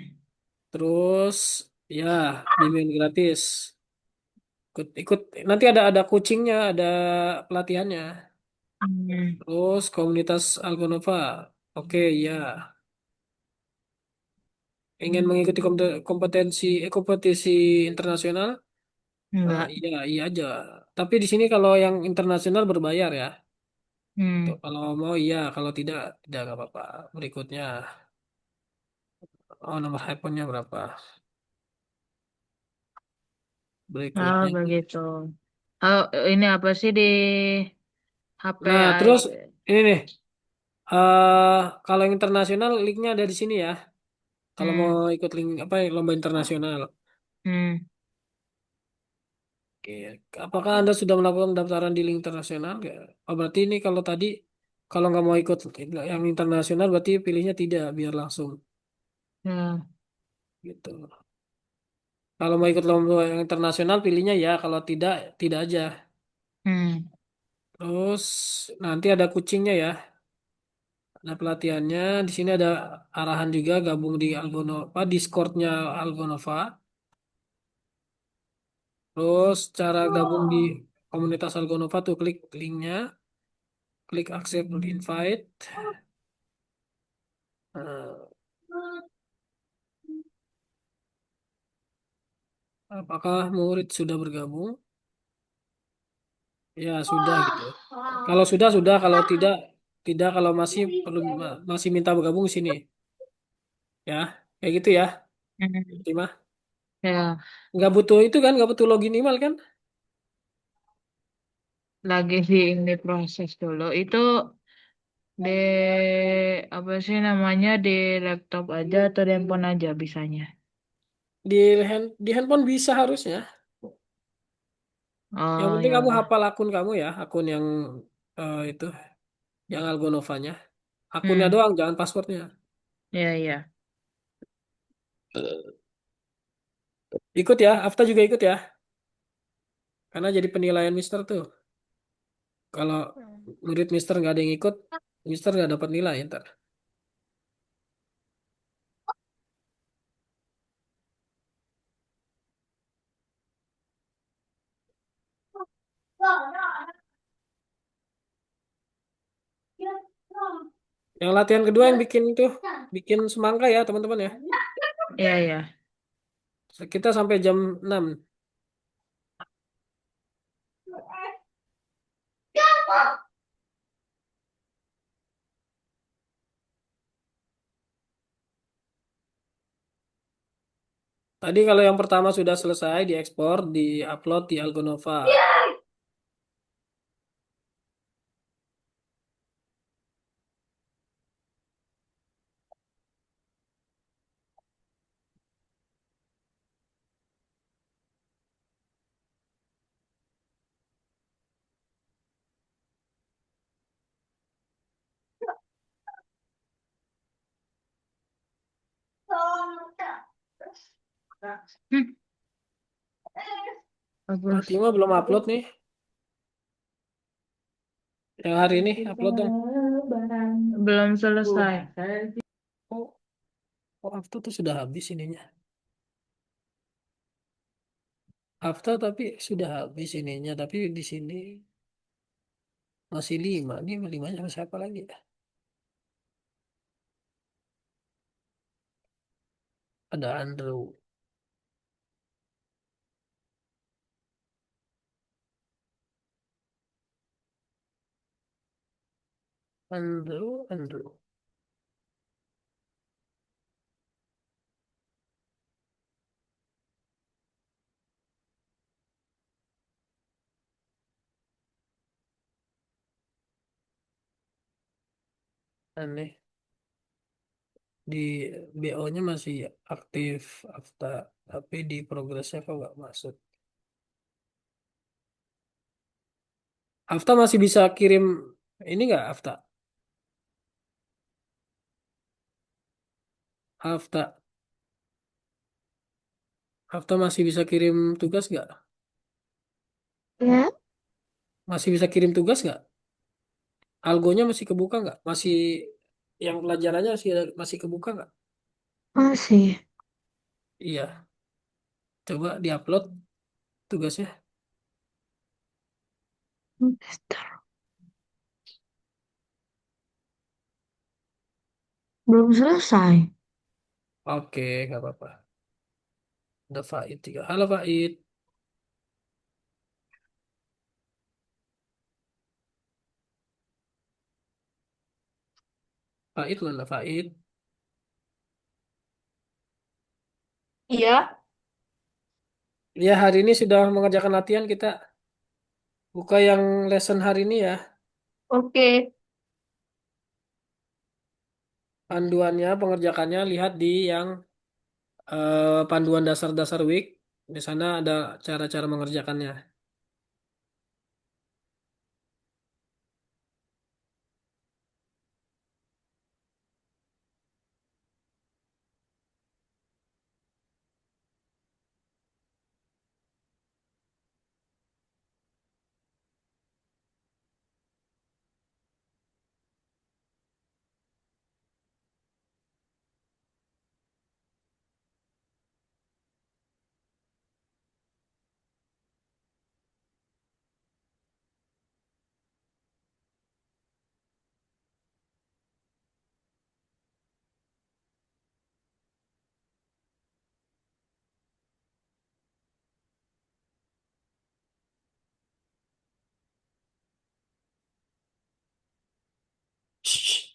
Terus ya bimbingan gratis. Ikut, ikut. Nanti ada coachingnya, ada pelatihannya. Hmm. Terus komunitas Algonova. Oke, ya. Ingin mengikuti kompetisi internasional? Enggak. Iya, iya aja. Tapi di sini kalau yang internasional berbayar ya. Tuh, Hmm. kalau mau iya, kalau tidak nggak apa-apa. Berikutnya, oh nomor handphonenya berapa? Oh, Berikutnya. begitu. Oh, ini apa sih di HP Nah, terus aja? ini nih, eh kalau yang internasional linknya ada di sini ya. Kalau mau Hmm. ikut link apa lomba internasional. Hmm. Oke, apakah Anda sudah melakukan pendaftaran di link internasional? Ya. Oh, berarti ini kalau tadi kalau nggak mau ikut yang internasional berarti pilihnya tidak biar langsung Ya. gitu. Kalau mau ikut lomba yang internasional pilihnya ya, kalau tidak tidak aja. Hmm. Terus nanti ada kucingnya ya, ada pelatihannya. Di sini ada arahan juga gabung di Algonova, Discordnya Algonova. Terus cara gabung di komunitas Algonova tuh klik linknya, klik accept invite. Nah, apakah murid sudah bergabung? Ya sudah gitu. Kalau sudah sudah, kalau tidak tidak, kalau masih perlu masih minta bergabung di sini ya, kayak gitu ya. Hmm. Terima. Ya, Nggak butuh itu kan, nggak butuh login email kan? lagi di ini proses dulu. Itu di apa sih namanya di laptop aja atau di handphone aja bisanya? Di handphone bisa harusnya. Yang Oh penting ya kamu udah. hafal akun kamu ya, akun yang itu, yang Algonovanya. Akunnya Hmm. doang, jangan passwordnya. Ya ya. Ikut ya, Afta juga ikut ya. Karena jadi penilaian Mister tuh. Kalau murid Mister nggak ada yang ikut, Mister nggak dapat nilai ntar. Yang latihan kedua yang bikin itu, bikin semangka ya teman-teman ya. Ya ya. Kita sampai jam 6. Tadi kalau yang pertama sudah selesai, diekspor, diupload di Algonova. Hmm. Bagus. Fatima belum upload nih. Yang hari ini upload dong. Belum selesai. Oh, oh After tuh sudah habis ininya. After tapi sudah habis ininya. Tapi di sini masih 5. Ini 5 sama siapa lagi ya? Ada Andrew. Andrew. Aneh. Di BO-nya masih aktif After. Tapi di progresnya kok nggak masuk. After masih bisa kirim ini nggak After? After. After masih bisa kirim tugas nggak? Ya, Masih bisa kirim tugas nggak? Algonya masih kebuka nggak? Masih yang pelajarannya masih kebuka nggak? masih. Iya, coba diupload tugasnya. Semester. Belum selesai. Oke, nggak apa-apa. Ada Faid juga. Halo Faid. Faid mana Faid? Iya. Ya, hari ini sudah mengerjakan latihan kita. Buka yang lesson hari ini ya. Oke. Panduannya, pengerjakannya lihat di yang panduan dasar-dasar week. Di sana ada cara-cara mengerjakannya. Shh.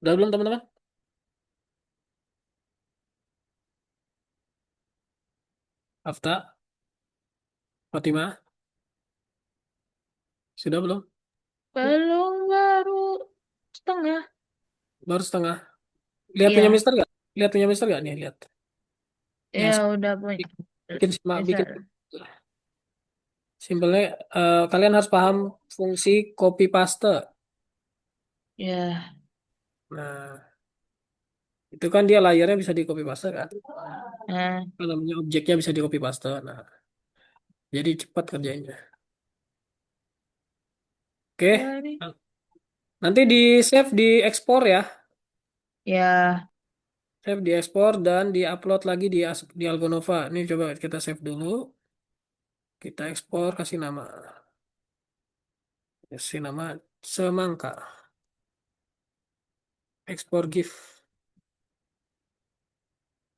Udah belum teman-teman? Afta, Fatimah, sudah belum? Belum, baru setengah. Baru setengah. Lihat punya Iya, Mister gak? Lihat punya Mister gak nih? Lihat. ya Yang udah punya. bikin bikin Bisa. simpelnya, kalian harus paham fungsi copy paste. Ya, Nah, itu kan dia layarnya bisa di copy paste kan? nah, Kalau namanya objeknya bisa di copy paste. Nah, jadi cepat kerjanya. Oke. dari. Nanti di save di ekspor ya. Ya, Save di ekspor dan di upload lagi di Algonova. Ini coba kita save dulu. Kita ekspor kasih nama. Kasih nama semangka. Ekspor GIF.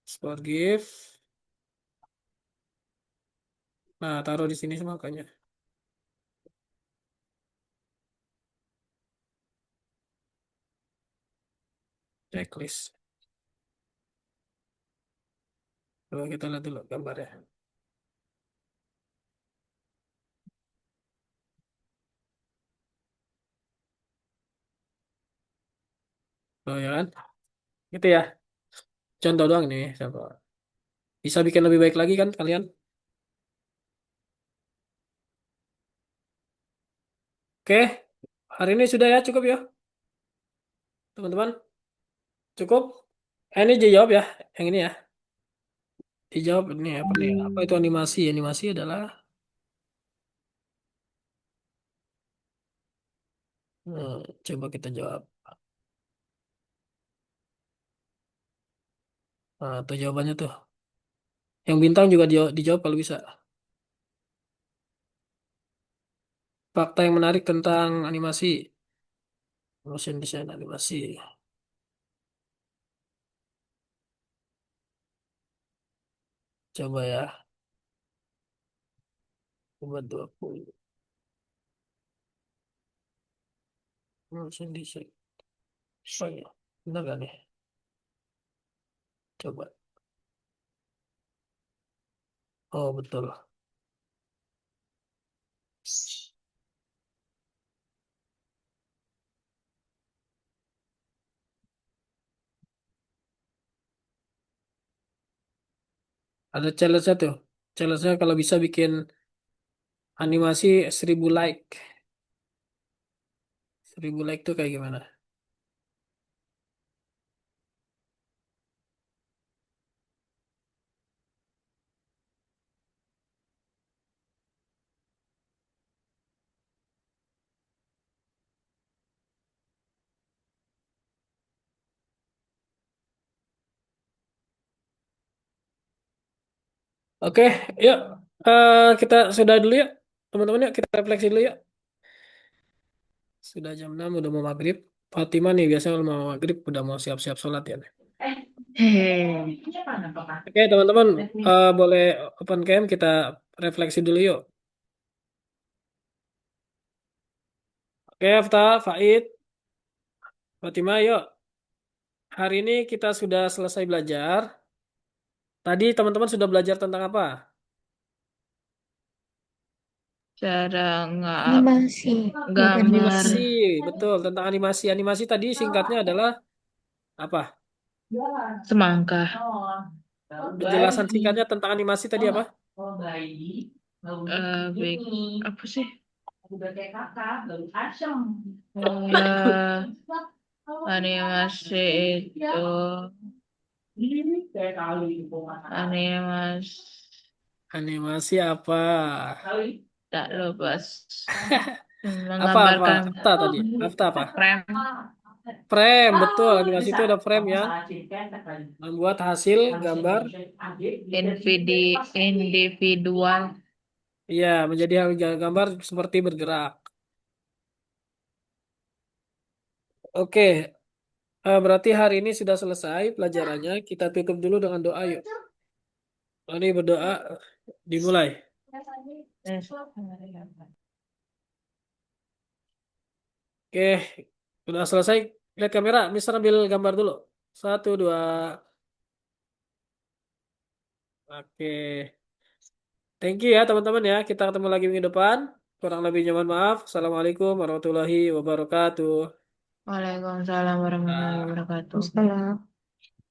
Ekspor GIF. Nah, taruh di sini semangkanya. Checklist. Coba kita lihat dulu gambarnya. Oh ya kan? Gitu ya. Contoh doang nih. Coba. Bisa bikin lebih baik lagi kan kalian? Oke. Hari ini sudah ya. Cukup ya. Teman-teman. Cukup. Ini dijawab ya. Yang ini ya. Dijawab ini apa nih? Apa itu animasi? Animasi adalah coba kita jawab. Nah, tuh jawabannya tuh. Yang bintang juga dijawab kalau bisa. Fakta yang menarik tentang animasi. Motion design animasi. Coba ya. Coba 20. Motion design. Oh ya. Benar gak nih? Coba. Oh betul. Ada challenge-nya tuh. Challenge-nya kalau bisa bikin animasi 1.000 like. 1.000 like tuh kayak gimana? Oke, yuk. Kita sudah dulu ya. Teman-teman yuk kita refleksi dulu ya. Sudah jam 6, udah mau maghrib. Fatima nih biasanya kalau mau maghrib udah mau siap-siap sholat ya. Hehehe. Oke teman-teman, boleh open cam kita refleksi dulu yuk. Oke, Afta, Faid, Fatima, yuk. Hari ini kita sudah selesai belajar. Tadi teman-teman sudah belajar tentang apa? Cara nggak Animasi. gambar Animasi, betul. Tentang animasi. Animasi tadi singkatnya adalah apa? semangka. Penjelasan singkatnya tentang animasi tadi apa? Apa sih? Eh, animasi itu animasi Animasi apa? tak lupa Apa? menggambarkan Afta tadi. Afta apa? frame Frame, betul. Animasi itu ada frame yang membuat hasil gambar. individual. Iya, menjadi gambar seperti bergerak. Oke, berarti hari ini sudah selesai pelajarannya. Kita tutup dulu dengan doa yuk. Mari berdoa, dimulai. Oke, udah selesai. Lihat kamera, Mister ambil gambar dulu. Satu, dua. Oke, thank you ya teman-teman ya. Kita ketemu lagi minggu depan. Kurang lebihnya mohon maaf. Assalamualaikum warahmatullahi wabarakatuh. Waalaikumsalam warahmatullahi Nah. wabarakatuh. Salam.